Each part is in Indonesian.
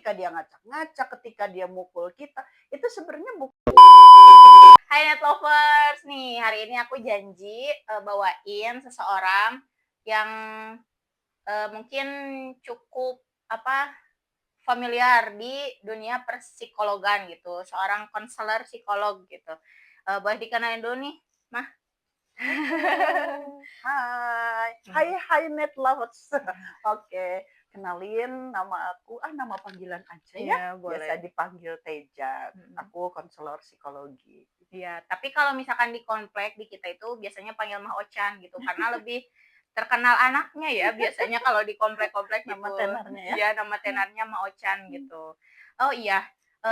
ketika dia ngacak-ngacak, ketika dia mukul kita, itu sebenarnya Hai Net Lovers, nih hari ini aku janji bawain seseorang yang mungkin cukup familiar di dunia perpsikologan gitu, seorang konselor psikolog gitu. Boleh dikenalin dulu nih, Mah? Hai Net Lovers. Oke, kenalin nama aku, nama panggilan aja ya. Iya, Biasa boleh. dipanggil Teja. Mhm. Aku konselor psikologi. Iya, tapi kalau misalkan di komplek di kita itu biasanya panggil Mah Ocan gitu, karena lebih terkenal anaknya ya biasanya kalau di komplek-komplek Nama gitu. tenornya ya. Iya, nama tenarnya Mah Ocan gitu. Oh iya,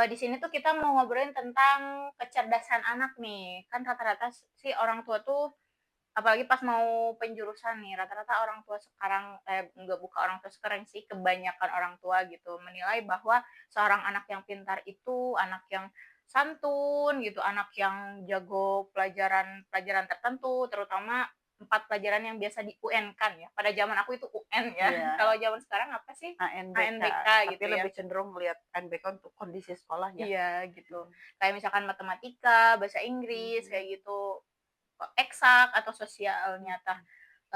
di sini tuh kita mau ngobrolin tentang kecerdasan anak nih. Kan rata-rata sih orang tua tuh apalagi pas mau penjurusan nih, rata-rata orang tua sekarang enggak, bukan orang tua sekarang sih, kebanyakan orang tua gitu menilai bahwa seorang anak yang pintar itu anak yang santun gitu, anak yang jago pelajaran tertentu, terutama 4 pelajaran yang biasa di UN-kan ya. Pada zaman aku itu UN ya. Iya, Kalau zaman sekarang apa sih? ANBK. ANBK Tapi gitu ya. lebih cenderung melihat ANBK untuk kondisi sekolah ya. Iya gitu. Kayak misalkan matematika, bahasa Inggris kayak gitu, eksak atau sosialnya tah.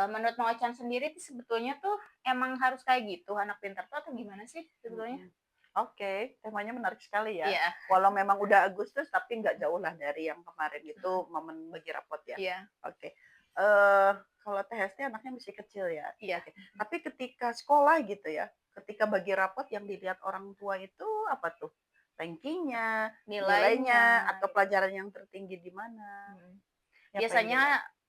Menurut Mang Ocan sendiri tuh sebetulnya tuh emang harus kayak gitu anak pintar tuh atau gimana sih sebetulnya? Oke, temanya menarik sekali ya. Iya, Walau memang udah Agustus, tapi nggak jauh lah dari yang kemarin itu momen bagi rapot ya. iya, Oke. Kalau THST anaknya masih kecil ya. iya. Oke. Tapi ketika sekolah gitu ya, ketika bagi rapot yang dilihat orang tua itu apa tuh? Rankingnya, Nilainya nilainya, atau gitu. pelajaran yang tertinggi di mana? Mhm. Yang paling dilihat. Biasanya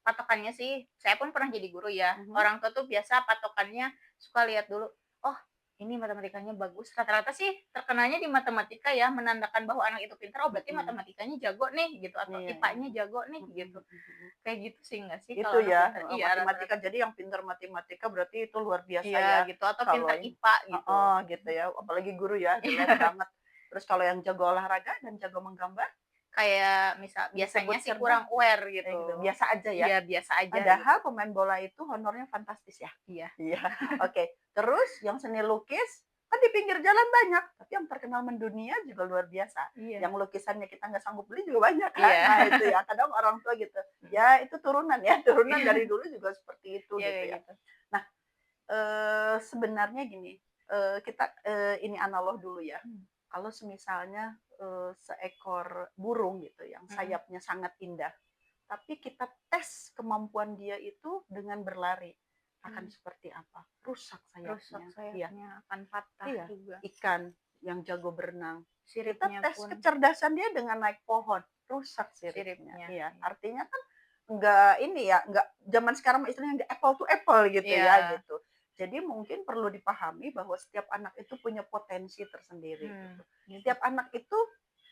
patokannya sih, saya pun pernah jadi guru ya, Mhm. orang tua tuh biasa patokannya suka lihat dulu, "Oh, ini matematikanya bagus." Rata-rata sih terkenalnya di matematika ya, menandakan bahwa anak itu pintar, "Oh, berarti Mhm. matematikanya jago nih," gitu, atau Iya, iya. IPA-nya jago nih, Mhm, gitu. mhm, mhm. Kayak gitu sih nggak sih Itu kalau anak ya, pintar? Iya, matematika. rata-rata. Jadi yang pintar matematika berarti itu luar biasa Iya, ya. gitu, atau Kalau pintar ini IPA gitu. heeh, gitu ya, apalagi guru ya, dilihat Iya. banget. Terus kalau yang jago olahraga dan jago menggambar, Kayak biasanya disebut sih cerdas, kurang aware kayak gitu. gitu, biasa aja ya. Iya, biasa aja gitu. Padahal pemain bola itu honornya fantastis ya. Iya. Iya, oke. Terus yang seni lukis, kan di pinggir jalan banyak, tapi yang terkenal mendunia juga luar biasa. Iya. Yang lukisannya kita nggak sanggup beli juga banyak kan. Iya. Nah itu ya, kadang orang tua gitu. Ya itu turunan ya, turunan dari dulu juga seperti itu Iya, gitu kayak ya. gitu. Nah, sebenarnya gini, kita, ini analog dulu ya. Kalau semisalnya, seekor burung gitu yang Mhm. sayapnya sangat indah, tapi kita tes kemampuan dia itu dengan berlari, akan Mmm. seperti apa? Rusak Rusak sayapnya. Iya, sayapnya, akan patah iya. juga. Ikan yang jago berenang, kita Siripnya tes pun kecerdasan dia dengan naik pohon, rusak siripnya. siripnya, Iya, iya. artinya kan nggak ini ya, nggak zaman sekarang mah istilahnya nggak apple to apple gitu ya, Iya. gitu. Jadi mungkin perlu dipahami bahwa setiap anak itu punya potensi tersendiri gitu. Gitu. Setiap anak itu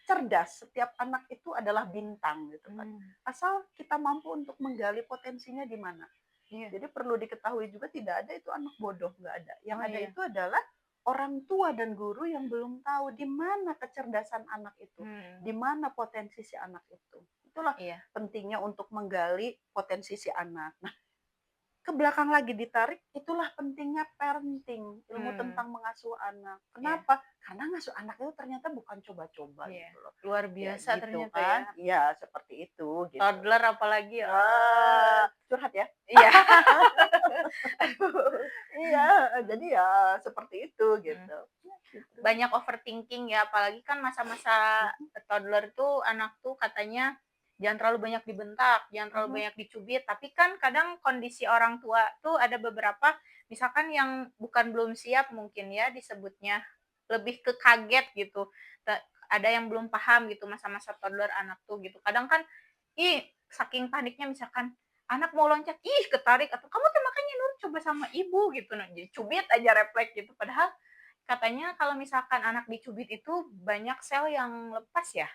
cerdas, setiap anak itu adalah bintang gitu kan. Mmm. Asal kita mampu untuk menggali potensinya di mana. Iya. Jadi perlu diketahui juga tidak ada itu anak bodoh, nggak ada. Yang Oh, ada iya. itu adalah orang tua dan guru yang belum tahu di mana kecerdasan anak itu, di mana potensi si anak itu. Itulah Iya. pentingnya untuk menggali potensi si anak. Nah, ke belakang lagi ditarik, itulah pentingnya parenting, ilmu Mmm. tentang mengasuh anak. Iya, Kenapa? Karena ngasuh anak itu ternyata bukan coba-coba iya. gitu loh. Luar Ya biasa gitu ternyata ya. kan. Iya, seperti itu gitu. Toddler apalagi, Curhat ya. iya. Iya, jadi ya seperti itu Mhm. gitu. Ya gitu. Banyak overthinking ya, apalagi kan masa-masa Mhm, toddler tuh anak tuh katanya jangan terlalu banyak dibentak, jangan terlalu mhm, banyak dicubit, tapi kan kadang kondisi orang tua tuh ada beberapa misalkan yang bukan belum siap mungkin ya disebutnya, lebih ke kaget gitu. Ada yang belum paham gitu masa-masa toddler anak tuh gitu. Kadang kan, saking paniknya misalkan anak mau loncat, ketarik atau, "Kamu tuh makanya nurut coba sama ibu," gitu, nah jadi cubit aja refleks gitu. Padahal katanya kalau misalkan anak dicubit itu banyak sel yang lepas ya?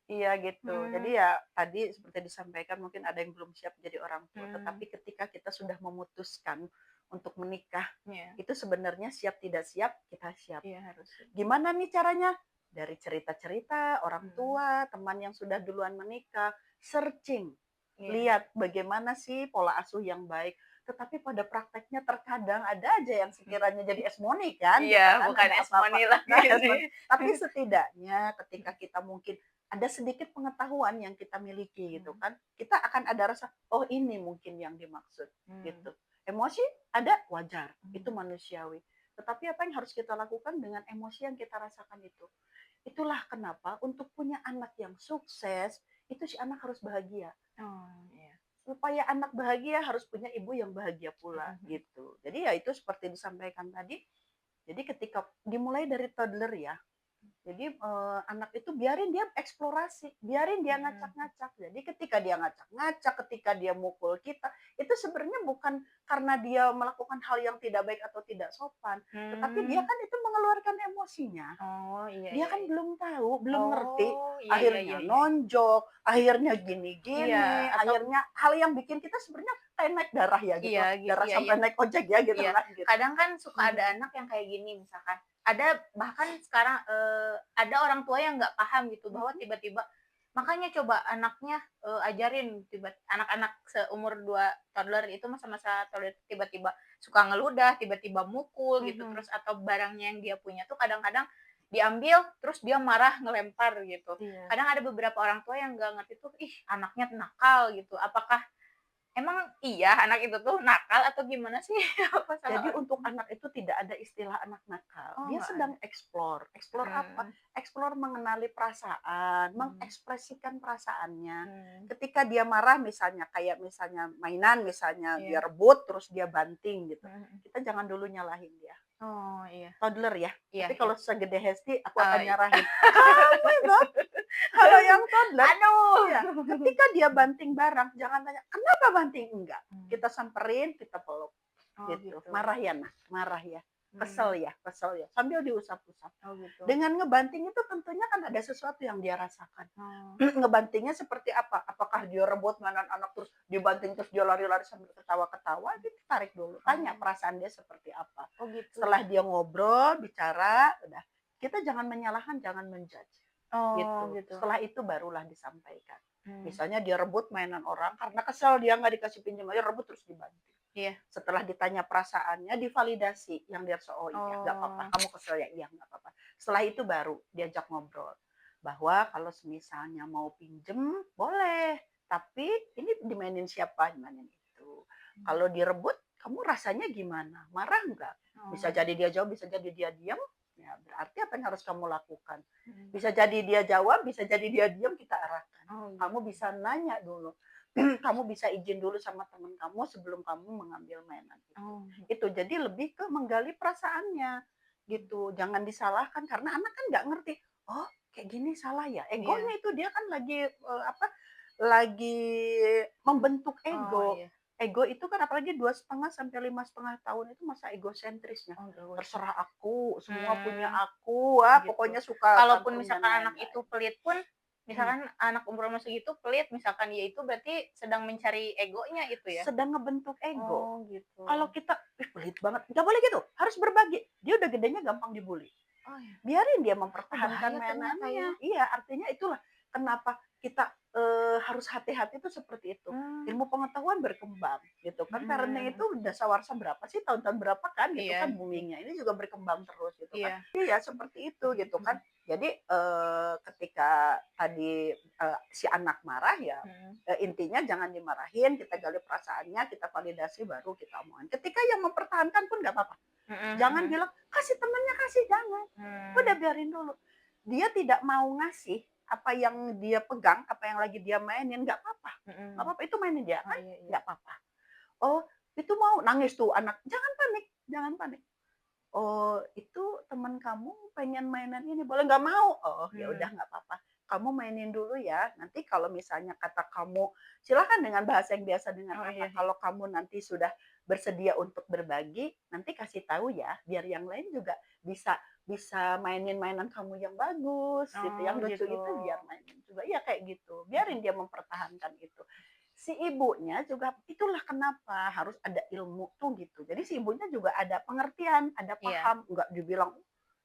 iya gitu. Mmm, Jadi ya tadi seperti disampaikan mungkin ada yang belum siap jadi orang tua, mmm, tetapi ketika kita sudah memutuskan untuk menikah, iya, itu sebenarnya siap tidak siap, kita siap. iya harus, Gimana nih caranya? Dari cerita-cerita orang mhm, tua, teman yang sudah duluan menikah, searching, iya, lihat bagaimana sih pola asuh yang baik. tetapi pada prakteknya terkadang ada aja yang sekiranya jadi esmoni kan, Iya, kita kan bukan ada apa-apa. esmoni lagi Nah, sih. esmoni, tapi setidaknya ketika kita mungkin ada sedikit pengetahuan yang kita miliki gitu Mmm, kan, kita akan ada rasa, "Oh ini mungkin yang dimaksud," mmm, gitu. Emosi ada, wajar, itu mmm. manusiawi. Tetapi apa yang harus kita lakukan dengan emosi yang kita rasakan itu? Itulah kenapa untuk punya anak yang sukses, itu si anak harus bahagia. Oh, iya. Supaya anak bahagia harus punya ibu yang bahagia pula, Mhm mhm. gitu. Jadi ya itu seperti disampaikan tadi, jadi ketika dimulai dari toddler ya, jadi, anak itu biarin dia eksplorasi, biarin dia Mhm. ngacak-ngacak. Jadi ketika dia ngacak-ngacak, ketika dia mukul kita, itu sebenarnya bukan karena dia melakukan hal yang tidak baik atau tidak sopan, tetapi dia Mmm. kan itu mengeluarkan emosinya. Oh, iya Dia iya kan iya. belum tahu, belum ngerti, Oh, iya iya akhirnya iya iya. nonjok, akhirnya Iya, gini-gini, atau akhirnya hal yang bikin kita sebenarnya kayak naik darah ya gitu, iya darah iya sampai iya. naik ojek ya gitu Iya, kan gitu. kadang kan suka Mhm, ada anak yang kayak gini misalkan, ada bahkan sekarang, ada orang tua yang nggak paham gitu bahwa mhm, tiba-tiba makanya coba anaknya, ajarin anak-anak seumur 2 toddler itu masa-masa toddler tiba-tiba suka ngeludah, tiba-tiba mukul gitu, mhm, terus atau barangnya yang dia punya tuh kadang-kadang diambil, terus dia marah ngelempar gitu. iya. Kadang ada beberapa orang tua yang nggak ngerti tuh, ih anaknya nakal gitu, apakah emang iya anak itu tuh nakal atau gimana sih? Apa salah Jadi orang untuk anak itu tidak ada istilah anak nakal. oh Dia nggak ada? sedang explore. Explore apa? Mhm, Explore mengenali perasaan, mmm, mengekspresikan perasaannya. mmm, Ketika dia marah misalnya, kayak misalnya mainan, misalnya dia iya, rebut terus dia banting gitu. mhm mhm. Kita jangan dulu nyalahin dia. Oh iya, Toddler ya. iya Tapi iya, kalau segede Hesti aku akan iya. nyarahin. Kamu itu kalau yang toddler, iya, Aduh. ketika dia banting barang jangan tanya, "Kenapa banting?" Enggak. Mmm, Kita samperin, kita peluk. oh Gitu. gitu, Marah ya, Nak? Marah ya? mmm, Kesel ya? Sambil diusap-usap. oh gitu, Dengan ngebanting itu tentunya kan ada sesuatu yang dia rasakan. oh, Ngebantingnya seperti apa? Apakah dia rebut mainan anak terus dibanting terus dia lari-lari sambil ketawa-ketawa? Gitu, tarik dulu, tanya oh, perasaan dia seperti apa. oh gitu Setelah ya? dia ngobrol, bicara, udah. Kita jangan menyalahkan, jangan menjudge. Oh Gitu. gitu, Setelah itu barulah disampaikan. mmm, Misalnya dia rebut mainan orang karena kesel dia nggak dikasih pinjam, dia rebut terus dibanting. iya, Setelah ditanya perasaannya, divalidasi, yang dia "Oh iya, nggak apa-apa, oh, kamu kesel ya? Iya, nggak apa-apa." Setelah itu baru diajak ngobrol, bahwa kalau misalnya mau pinjem, boleh, tapi ini dimainin siapa? Dimainin itu. mmm, Kalau direbut, kamu rasanya gimana? Marah nggak? Bisa oh, jadi dia jawab, bisa jadi dia diam, ya berarti apa yang harus kamu lakukan? mhm, Bisa jadi dia jawab, bisa jadi dia diam, kita arahkan. oh Kamu gitu, bisa nanya dulu, kamu bisa izin dulu sama teman kamu sebelum kamu mengambil mainan itu. oh Itu gitu, jadi lebih ke menggali perasaannya mmm, gitu. Jangan disalahkan karena anak kan nggak ngerti. Oh, kayak gini salah ya. iya, Egonya itu dia kan lagi apa? Lagi membentuk oh ego. iya, Ego itu kan apalagi 2,5 sampai 5,5 tahun itu masa egosentrisnya. oh gawat, Terserah aku, semua punya mmm. aku, ah, Gitu. pokoknya suka Kalaupun tantrum dan misalkan anak itu lain-lain. pelit pun, misalkan anak umur umur segitu pelit, misalkan dia itu berarti sedang mencari egonya itu ya? Sedang ngebentuk ego. Oh Kalau gitu. kita, ih pelit banget, nggak boleh gitu, harus berbagi. Dia udah gedenya gampang dibully. Oh ya, Biarin dia oh mempertahankan bahaya ternyata ya. mainannya. Iya, artinya itulah kenapa kita harus hati-hati itu seperti itu. Mmm, Ilmu pengetahuan berkembang gitu kan. mhm Parenting itu mhm. udah dasawarsa berapa sih tahun-tahun berapa kan gitu Iya, kan boomingnya. Ini juga berkembang terus gitu kan. iya. Iya seperti itu Mhm gitu kan. mhm Jadi ketika tadi si anak marah ya mhm. intinya jangan dimarahin, kita gali perasaannya, kita validasi baru kita omongin. Ketika yang mempertahankan pun nggak apa-apa. Mhm Jangan mhm. bilang kasih temennya kasih, jangan. Udah Mmm, biarin dulu. Dia tidak mau ngasih apa yang dia pegang, apa yang lagi dia mainin, nggak apa-apa. Nggak mhm. apa-apa, itu mainin dia Oh kan, iya iya. nggak apa-apa. Oh, itu mau nangis tuh anak, jangan panik, jangan panik. Oh, itu teman kamu pengen mainan ini, boleh nggak mau? Oh, ya udah Mmm. nggak apa-apa. Kamu mainin dulu ya. Nanti kalau misalnya kata kamu, silakan dengan bahasa yang biasa dengan Oh iya anak. iya. Kalau kamu nanti sudah bersedia untuk berbagi, nanti kasih tahu ya, biar yang lain juga bisa bisa mainin mainan kamu yang bagus, gitu. Oh Yang lucu gitu. itu biar mainin juga. Iya kayak gitu. Mhm. Biarin dia mempertahankan itu. Si ibunya juga itulah kenapa harus ada ilmu tuh gitu. Jadi si ibunya juga ada pengertian, ada Iya. paham, nggak dibilang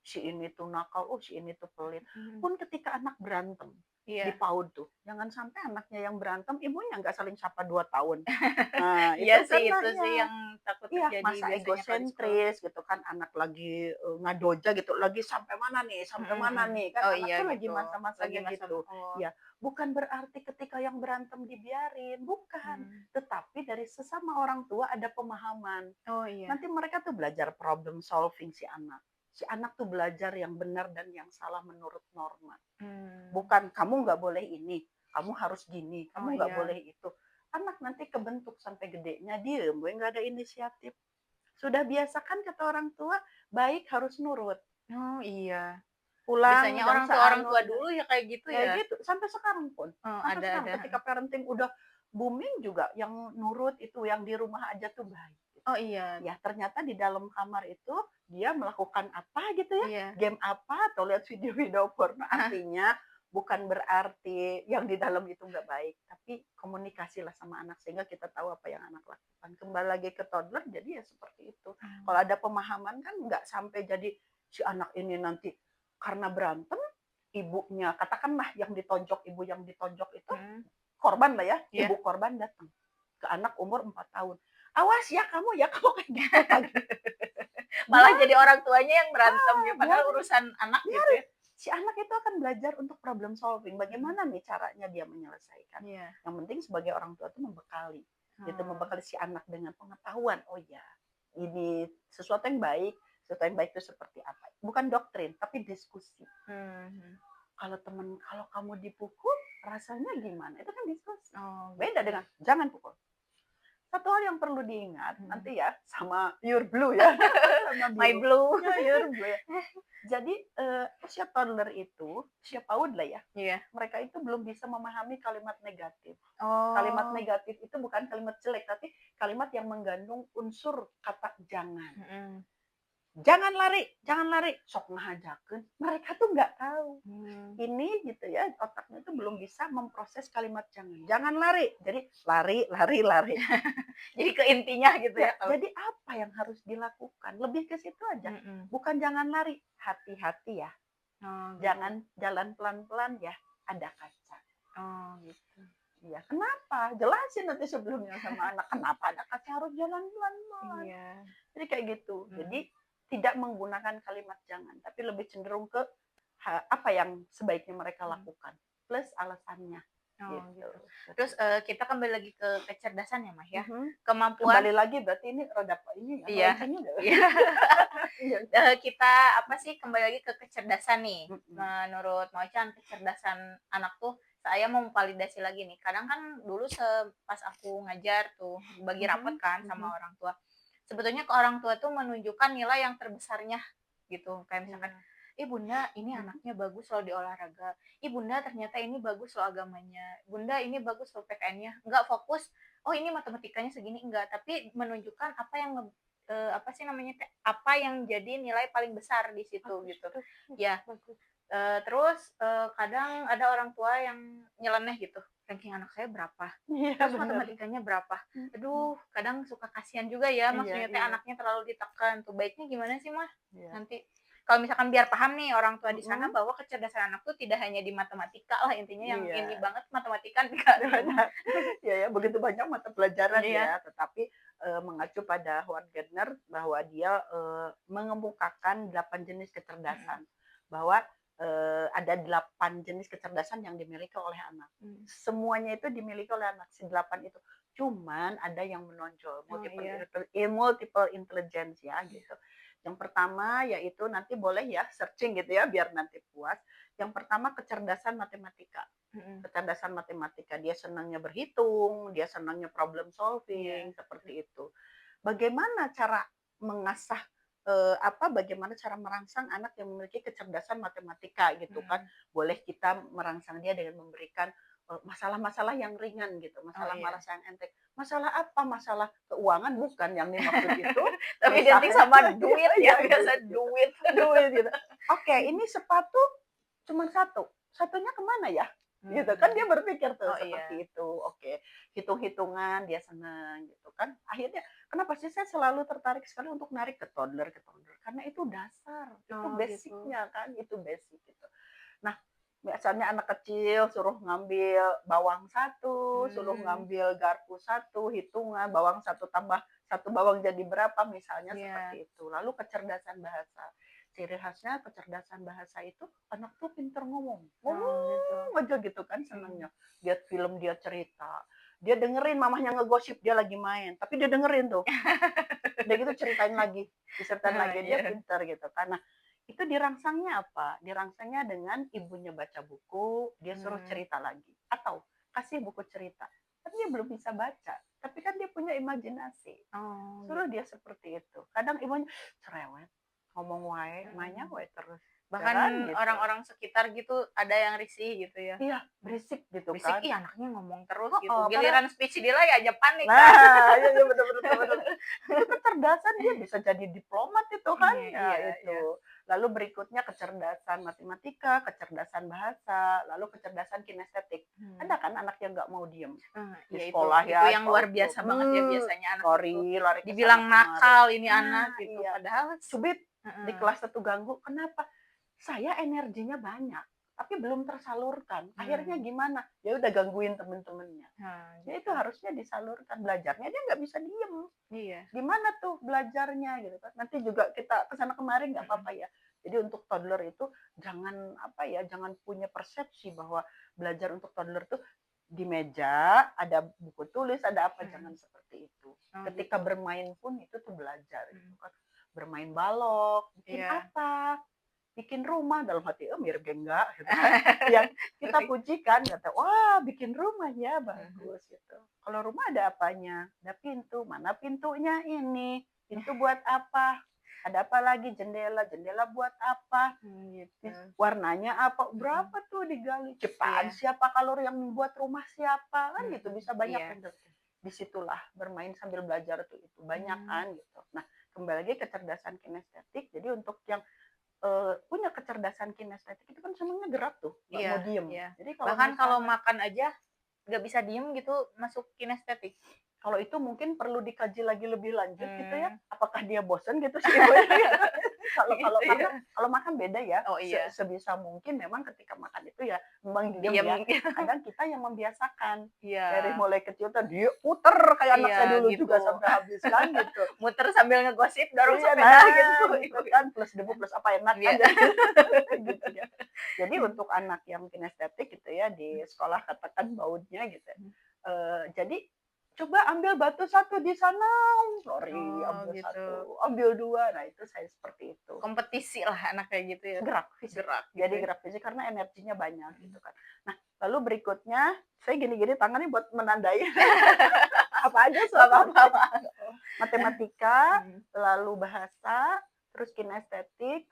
si ini tuh nakal, oh si ini tuh pelit. Mhm. Pun ketika anak berantem di Iya. PAUD tuh, jangan sampai anaknya yang berantem, ibunya nggak saling sapa 2 tahun. Nah, Iya itu sih, kan itu sih ya yang takut iya, terjadi masa biasanya kalau di sekolah. egosentris gitu kan, anak lagi, ngadoja gitu, lagi sampai Mhm mana mhm. nih, kan Oh anak iya tuh lagi gitu, lagi masa-masanya masa gitu. oh, Ya, bukan berarti ketika yang berantem dibiarin, bukan. mmm. Tetapi dari sesama orang tua ada pemahaman. Oh iya. Nanti mereka tuh belajar problem solving si anak. Si anak tuh belajar yang benar dan yang salah menurut norma. Mmm. Bukan kamu nggak boleh ini, kamu harus gini, Oh kamu nggak iya. boleh itu. Anak nanti kebentuk sampai gedenya diem, gue nggak ada inisiatif. Sudah biasa kan kata orang tua, baik harus nurut. Oh iya. Pulang Biasanya jam orang seanu, tua dulu ya kayak gitu kayak ya? gitu. Sampai sekarang pun. Oh, Sampai sekarang ada, ketika parenting udah booming juga yang nurut itu yang di rumah aja tuh baik. oh iya, Ya ternyata di dalam kamar itu dia melakukan apa gitu ya, iya. game apa atau lihat video-video porno, artinya bukan berarti yang di dalam itu nggak baik, tapi komunikasilah sama anak sehingga kita tahu apa yang anak lakukan. Kembali lagi ke toddler, jadi ya seperti itu. Kalau Mmm. ada pemahaman kan nggak sampai jadi si anak ini nanti karena berantem, ibunya katakanlah yang ditonjok, ibu yang ditonjok itu Mhm. korban lah ya, Iya. ibu korban datang ke anak umur 4 tahun. Awas ya kamu kayak gitu lagi. Malah Biar, jadi orang tuanya yang berantem ya, padahal biarin, urusan anak gitu biarin. ya. Si anak itu akan belajar untuk problem solving. Mhm. Bagaimana nih caranya dia menyelesaikan. Iya. Yang penting sebagai orang tua itu membekali. Gitu, Oh. membekali si anak dengan pengetahuan. Oh ya, ini sesuatu yang baik. Sesuatu yang baik itu seperti apa. Bukan doktrin, tapi diskusi. Mhm. Kalau kamu dipukul, rasanya gimana? Itu kan diskusi. Oh Beda gitu. dengan jangan pukul. Satu hal yang perlu diingat Mhm. nanti ya sama Your Blue ya, sama My biru. Blue. Ya, Your Blue ya. Jadi usia toddler itu, usia PAUD lah ya, Iya. mereka itu belum bisa memahami kalimat negatif. Kalimat Oh. negatif itu bukan kalimat jelek, tapi kalimat yang mengandung unsur kata jangan. Mhm. Jangan lari, jangan lari. Sok ngajakeun. Mereka tuh nggak tahu. Mmm. Ini gitu ya, otaknya itu belum bisa memproses kalimat jangan. Jangan lari. Jadi lari, lari, lari. Jadi ke intinya gitu Ya, ya kalau jadi apa yang harus dilakukan? Lebih ke situ aja. mhm. Bukan jangan lari, hati-hati ya. Oh gitu. Jangan jalan pelan-pelan ya, ada kaca. Oh gitu. Iya, kenapa? Jelasin nanti sebelumnya sama anak, kenapa ada kaca harus jalan pelan-pelan. Iya. Jadi kayak gitu. Mmm. Jadi tidak menggunakan kalimat jangan, tapi lebih cenderung ke apa yang sebaiknya mereka Mmm. lakukan. Plus alasannya. Oh Gitu. gitu. Terus, kita kembali lagi ke kecerdasan ya, Mas, ya. Mhm. Kemampuan Kembali lagi berarti ini rada ini ya, iya, melencengnya nggak? iya. Iya. Kita apa sih, kembali lagi ke kecerdasan nih. Mhm. Menurut Mocan kecerdasan anak tuh saya mau validasi lagi nih, kadang kan dulu pas aku ngajar tuh, bagi rapot Mhm. kan sama Mhm. orang tua. Sebetulnya ke orang tua tuh menunjukkan nilai yang terbesarnya gitu. Kayak misalkan, Iya. "Ih Bunda, ini Mhm. anaknya bagus loh di olahraga. Ih Bunda, ternyata ini bagus loh agamanya. Bunda, ini bagus loh PKN-nya." Enggak fokus, "Oh ini matematikanya segini." Enggak, tapi menunjukkan apa yang apa sih namanya teh, apa yang jadi nilai paling besar di situ Bagus gitu. tuh. Ya, Bagus. terus, kadang ada orang tua yang nyeleneh gitu, ranking anak saya berapa, Iya terus bener. matematikanya berapa. Mhm. Aduh, kadang suka kasihan juga ya, Iya, maksudnya teh iya. anaknya terlalu ditekan tuh. Baiknya gimana sih, Mah? Iya. Nanti kalau misalkan biar paham nih orang tua di sana Mhm. bahwa kecerdasan anak tuh tidak hanya di matematika lah, intinya yang ini Iya. banget matematika enggak di rumah. Ya, ya, begitu banyak mata pelajaran Iya, ya, tetapi mengacu pada Howard Gardner bahwa dia mengemukakan 8 jenis mhm, kecerdasan, bahwa ada 8 jenis kecerdasan yang dimiliki oleh anak. mmm. Semuanya itu dimiliki oleh anak, si 8 itu. Cuman ada yang menonjol, Oh iya, multiple intelligence ya gitu. Yang pertama yaitu nanti boleh ya searching gitu ya biar nanti puas. Yang pertama kecerdasan matematika. mhm, Kecerdasan matematika, dia senangnya berhitung, dia senangnya problem iya, solving, seperti itu. Bagaimana cara mengasah bagaimana cara merangsang anak yang memiliki kecerdasan matematika gitu kan. mhm. Boleh kita merangsang dia dengan memberikan masalah-masalah yang ringan gitu, Oh iya. masalah-masalah yang enteng. Masalah apa? Masalah keuangan bukan yang dimaksud itu. Tapi identik Misalnya sama duit ya, ya biasa duit gitu. duit. Duit gitu. Oke, ini sepatu cuma satu. Satunya kemana ya? gitu kan, dia Mmm. berpikir tuh Oh, iya. seperti itu. Oke, hitung-hitungan dia senang gitu kan. Akhirnya kenapa sih saya selalu tertarik sekali untuk narik ke toddler, karena itu dasar, itu Oh, gitu. basic-nya kan, itu basic gitu. Nah, biasanya anak kecil suruh ngambil bawang satu, suruh Mmm, ngambil garpu satu, hitungan bawang satu tambah satu bawang jadi berapa, misalnya iya. seperti itu. Lalu kecerdasan bahasa. Ciri khasnya kecerdasan bahasa itu anak tuh pinter ngomong. Oh, gitu. Ngomong aja gitu kan Mhm. senangnya. Dia film, dia cerita. Dia dengerin mamahnya ngegosip, dia lagi main. Tapi dia dengerin tuh. Udah gitu ceritain lagi, diceritain Heeh, lagi, dia iya. pinter gitu kan. Nah, itu dirangsangnya apa? Dirangsangnya dengan ibunya baca buku, dia suruh Mmm. cerita lagi. Atau kasih buku cerita. Kan dia belum bisa baca, tapi kan dia punya imajinasi. Oh, Suruh gitu. dia seperti itu. Kadang ibunya cerewet, ngomong wae, mainnya Mhm. wae terus. Ya Bahkan kan gitu. orang-orang sekitar gitu ada yang risih gitu ya. Iya, berisik gitu Berisik, kan. "Ih, anaknya ngomong terus," Oh, gitu. oh, padahal Giliran speech delay aja panik kan. nah, iya iya, bener bener bener. Itu kecerdasan dia bisa jadi diplomat itu kan, Iya, ya iya, iya. itu. Lalu berikutnya kecerdasan matematika, kecerdasan bahasa, lalu kecerdasan kinestetik. Hmm. Ada kan anak yang nggak mau diem di Iya sekolah itu ya, yang luar tuh, biasa banget ya biasanya anak itu. lari, lari ke sana Dibilang kemari. nakal ini anak Nah, gitu, iya. padahal Cubit di heeh. kelas satu ganggu, kenapa? Saya energinya banyak, tapi belum tersalurkan. Akhirnya Mmm. gimana? Ya udah gangguin temen-temennya. Nah, Ya itu gitu. harusnya disalurkan, belajarnya dia nggak bisa diem. Iya. Gimana tuh belajarnya gitu kan. Nanti juga kita kesana kemari nggak Mhm. apa-apa ya. Jadi untuk toddler itu jangan apa ya, jangan punya persepsi bahwa belajar untuk toddler tuh di meja, ada buku tulis, ada apa, jangan Mhm. seperti itu. Oh, Ketika gitu. bermain pun itu tuh belajar gitu Mhm. kan. Bermain balok, bikin Iya. apa? Bikin rumah, dalam hati, oh mirip enggak gitu kan. Yang kita pujikan, kata, wah bikin rumah ya, Mhm. bagus gitu. Kalau rumah ada apanya? Ada pintu, mana pintunya ini? Pintu buat apa? Ada apa lagi? Jendela, jendela buat apa? Gitu. Warnanya apa? Mhm. Berapa tuh digali? Ciptaan Iya. siapa? Kalau yang membuat rumah siapa? Kan gitu, Mhm. bisa banyak Iya. kan. Disitulah bermain sambil belajar tuh itu banyak Mmm. kan gitu. Nah, kembali lagi kecerdasan kinestetik. Jadi untuk yang punya kecerdasan kinestetik itu kan senangnya gerak tuh, nggak Iya, mau diem. iya. Jadi kalau Bahkan kalau misalnya makan aja nggak bisa diem gitu masuk kinestetik. kalau itu mungkin perlu dikaji lagi lebih lanjut gitu ya, Mmm. apakah dia bosen gitu si ibunya gitu. Kalau kalau Gitu karena ya. kalau makan beda ya, Oh, iya. sebisa mungkin memang ketika makan itu ya memang diem ya. Diem gitu. Kadang kita yang membiasakan, dari Iya. mulai kecil tuh dia puter kayak anak Iya, saya dulu gitu. juga sampai habis kan gitu. Muter sambil ngegosip dorong Iya, sepeda gitu, nah gitu ibu. kan, plus debu, plus apa, enak kan Iya. jadi gitu ya. Jadi untuk anak yang kinestetik gitu ya, di sekolah katakan bautnya gitu, jadi coba ambil batu satu di sana, lari Oh, ambil gitu. satu, ambil 2, nah itu saya seperti itu. Kompetisi lah anak kayak gitu ya, Gerak fisik, gerak gitu jadi ya. gerak fisik karena energinya banyak Mhm. gitu kan. Nah, lalu berikutnya saya gini-gini tangannya buat menandai apa aja Nggak selesai. apa-apa. Matematika, Mhm. lalu bahasa, terus kinestetik,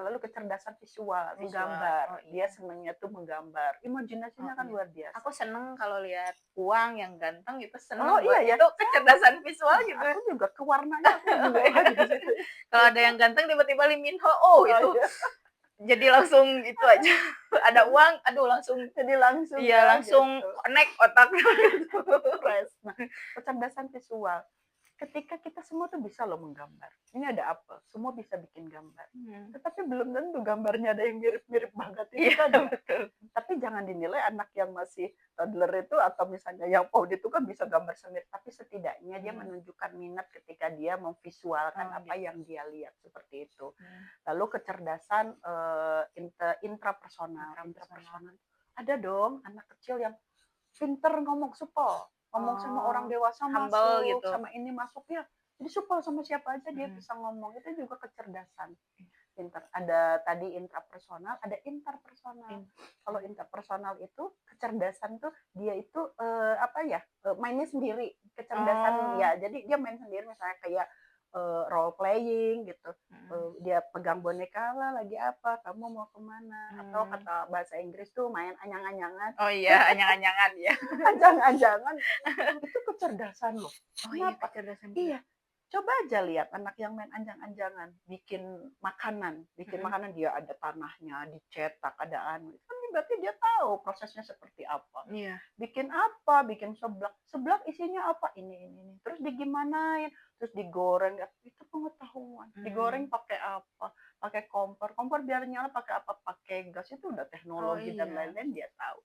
lalu kecerdasan visual, Visual, menggambar. oh Dia iya. senangnya tuh menggambar. Oh Imajinasinya kan iya. luar Aku biasa. seneng kalau lihat uang yang ganteng itu Oh seneng iya buat ya, itu kecerdasan visual gitu. aku juga ke warnanya aku Oh juga iya. di situ. Kalau ada yang ganteng tiba-tiba Lee Min Ho, oh Oh itu iya, jadi langsung itu aja. Ada uang, aduh langsung jadi langsung iya ya langsung gitu, connect otaknya gitu. fresh. Nah, kecerdasan visual. Ketika kita semua tuh bisa loh menggambar. Ini ada apel, semua bisa bikin gambar. Hmm. Tetapi belum tentu gambarnya ada yang mirip-mirip banget itu Iya kan ya. betul. Tapi jangan dinilai anak yang masih toddler itu atau misalnya yang PAUD itu kan bisa gambar sendiri, tapi setidaknya dia Hmm. menunjukkan minat ketika dia memvisualkan Oh apa gitu. yang dia lihat seperti itu. Hmm. Lalu kecerdasan intrapersonal. Intrapersonal. Intrapersonal ada dong anak kecil yang pinter ngomong supel, ngomong sama orang Oh, dewasa humble masuk, gitu. sama ini masuk ya. Jadi supel sama siapa aja dia Mhm. bisa ngomong. Itu juga kecerdasan. Pinter. Ada tadi intrapersonal, ada interpersonal. In Kalau interpersonal itu kecerdasan tuh dia itu apa ya? Mainnya sendiri. Kecerdasan oh, ya. Jadi dia main sendiri misalnya kayak role playing gitu. mhm. Dia pegang boneka lah lagi apa, kamu mau kemana? Atau Mmm. kata bahasa Inggris tuh main anyang-anyangan. Oh iya, anyang-anyangan ya. Anjang-anjangan itu kecerdasan loh. Oh iya, Kenapa? kecerdasan juga. Iya, coba aja lihat anak yang main anjang-anjangan, bikin Mhm. makanan dia ada tanahnya, dicetak, ada anu, itu kan berarti dia tahu prosesnya seperti apa. Iya. Bikin apa, bikin seblak, seblak isinya apa, ini, terus digimanain, terus digoreng, itu pengetahuan. Digoreng pakai apa, pakai kompor, kompor biar nyala pakai apa, pakai gas, itu udah Oh, teknologi dan iya. lain-lain dia tahu.